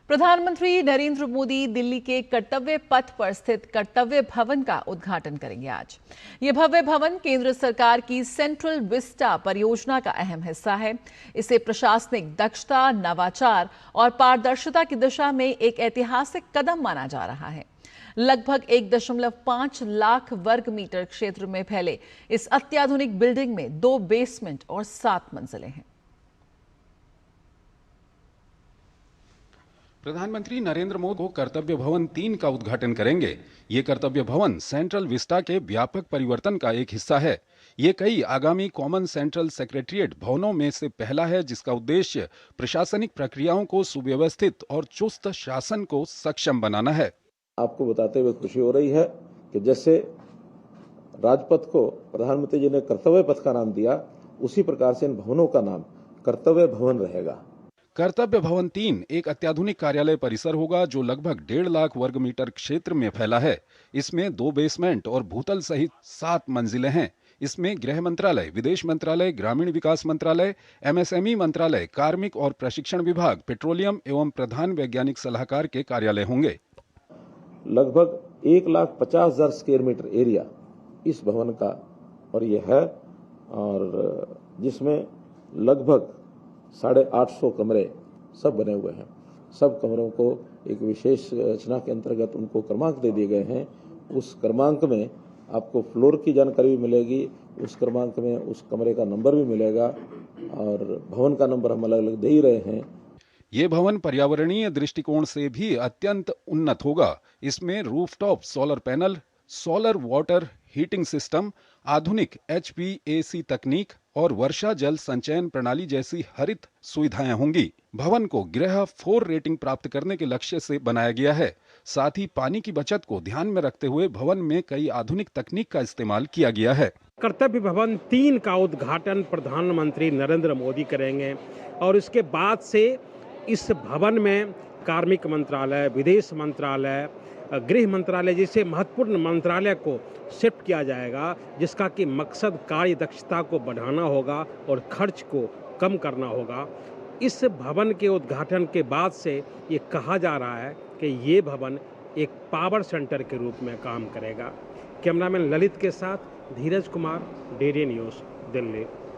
प्रधानमंत्री नरेंद्र मोदी दिल्ली के कर्तव्य पथ पर स्थित कर्तव्य भवन का उद्घाटन करेंगे आज। यह भव्य भवन केंद्र सरकार की सेंट्रल विस्टा परियोजना का अहम हिस्सा है। इसे प्रशासनिक दक्षता, नवाचार और पारदर्शिता की दिशा में एक ऐतिहासिक कदम माना जा रहा है। लगभग 1.5 लाख वर्ग मीटर क्षेत्र में फैले इस अत्याधुनिक बिल्डिंग में 2 बेसमेंट और 7 मंजिलें हैं। प्रधानमंत्री नरेंद्र मोदी को कर्तव्य भवन 3 का उद्घाटन करेंगे। ये कर्तव्य भवन सेंट्रल विस्टा के व्यापक परिवर्तन का एक हिस्सा है। ये कई आगामी कॉमन सेंट्रल सेक्रेटरिएट भवनों में से पहला है, जिसका उद्देश्य प्रशासनिक प्रक्रियाओं को सुव्यवस्थित और चुस्त शासन को सक्षम बनाना है। आपको बताते हुए खुशी हो रही है कि जैसे राजपथ को प्रधानमंत्री जी ने कर्तव्य पथ का नाम दिया, उसी प्रकार से इन भवनों का नाम कर्तव्य भवन रहेगा। कर्तव्य भवन 3 एक अत्याधुनिक कार्यालय परिसर होगा जो लगभग 1.5 लाख वर्ग मीटर क्षेत्र में फैला है। इसमें 2 बेसमेंट और भूतल सहित 7 मंजिलें हैं। इसमें गृह मंत्रालय, विदेश मंत्रालय, ग्रामीण विकास मंत्रालय, एमएसएमई मंत्रालय, कार्मिक और प्रशिक्षण विभाग, पेट्रोलियम एवं प्रधान वैज्ञानिक सलाहकार के कार्यालय होंगे। लगभग 1,50,000 स्क्वायर मीटर एरिया इस भवन का और ये है, और जिसमें लगभग 850 कमरे सब बने हुए हैं। सब कमरों को एक विशेष रचना के अंतर्गत उनको क्रमांक दे दिए गए हैं। उस क्रमांक में आपको फ्लोर की जानकारी भी मिलेगी, उस क्रमांक में उस कमरे का नंबर भी मिलेगा और भवन का नंबर हम अलग अलग दे ही रहे हैं। ये भवन पर्यावरणीय दृष्टिकोण से भी अत्यंत उन्नत होगा। इसमें rooftop solar panel, solar water heating system, आधुनिक HVAC तकनीक और वर्षा जल संचयन प्रणाली जैसी हरित सुविधाएं होंगी। भवन को गृह 4 रेटिंग प्राप्त करने के लक्ष्य से बनाया गया है। साथ ही पानी की बचत को ध्यान में रखते हुए भवन में कई आधुनिक तकनीक का इस्तेमाल किया गया है। कर्तव्य भवन 3 का उद्घाटन प्रधानमंत्री नरेंद्र मोदी करेंगे और इसके बाद से इस भवन में कार्मिक मंत्रालय, विदेश मंत्रालय, गृह मंत्रालय जैसे महत्वपूर्ण मंत्रालय को शिफ्ट किया जाएगा, जिसका कि मकसद कार्य दक्षता को बढ़ाना होगा और खर्च को कम करना होगा। इस भवन के उद्घाटन के बाद से ये कहा जा रहा है कि ये भवन एक पावर सेंटर के रूप में काम करेगा। कैमरामैन ललित के साथ धीरज कुमार, DD न्यूज़, दिल्ली।